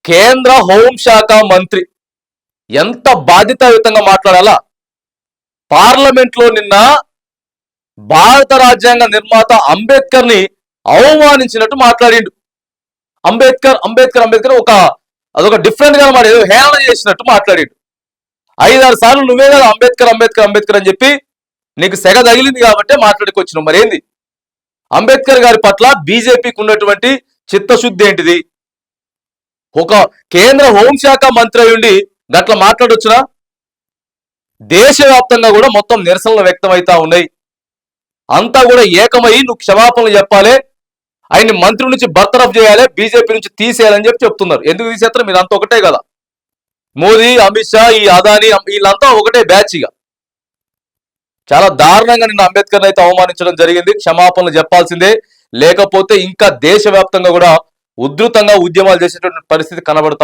కేంద్ర హోంశాఖ మంత్రి ఎంత బాధ్యతాయుతంగా మాట్లాడాలా? పార్లమెంట్ లో నిన్న భారత రాజ్యాంగ నిర్మాత అంబేద్కర్ ని అవమానించినట్టు మాట్లాడిండు. అంబేద్కర్ అంబేద్కర్ అంబేద్కర్ అదొక డిఫరెంట్ గా ఏదో హేళన చేసినట్టు మాట్లాడిండు. 5-6 సార్లు నువ్వే కదా అంబేద్కర్ అంబేద్కర్ అంబేద్కర్ అని చెప్పి నీకు సెగ తగిలింది కాబట్టి మాట్లాడుకొచ్చినావు. మరేంది అంబేద్కర్ గారి పట్ల బీజేపీకి ఉన్నటువంటి చిత్తశుద్ధి ఏంటిది? ఒక కేంద్ర హోంశాఖ మంత్రి అయ్యుండి గట్లా మాట్లాడొచ్చునా? దేశవ్యాప్తంగా కూడా మొత్తం నిరసనలు వ్యక్తమవుతా ఉన్నాయి. అంతా కూడా ఏకమై నువ్వు క్షమాపణలు చెప్పాలి, ఆయన్ని మంత్రి నుంచి బర్తరఫ్ చేయాలి, బీజేపీ నుంచి తీసేయాలని చెప్తున్నారు. ఎందుకు తీసేస్తారు? మీరు అంతా ఒకటే కదా. మోదీ, అమిత్ షా, ఈ అదానీ వీళ్ళంతా ఒకటే బ్యాచ్. ఇక చాలా దారుణంగా నిన్న అంబేద్కర్ అయితే అవమానించడం జరిగింది. క్షమాపణలు చెప్పాల్సిందే, లేకపోతే ఇంకా దేశవ్యాప్తంగా కూడా ఉధృతంగా ఉద్యమాలు చేసేటువంటి పరిస్థితి కనబడతా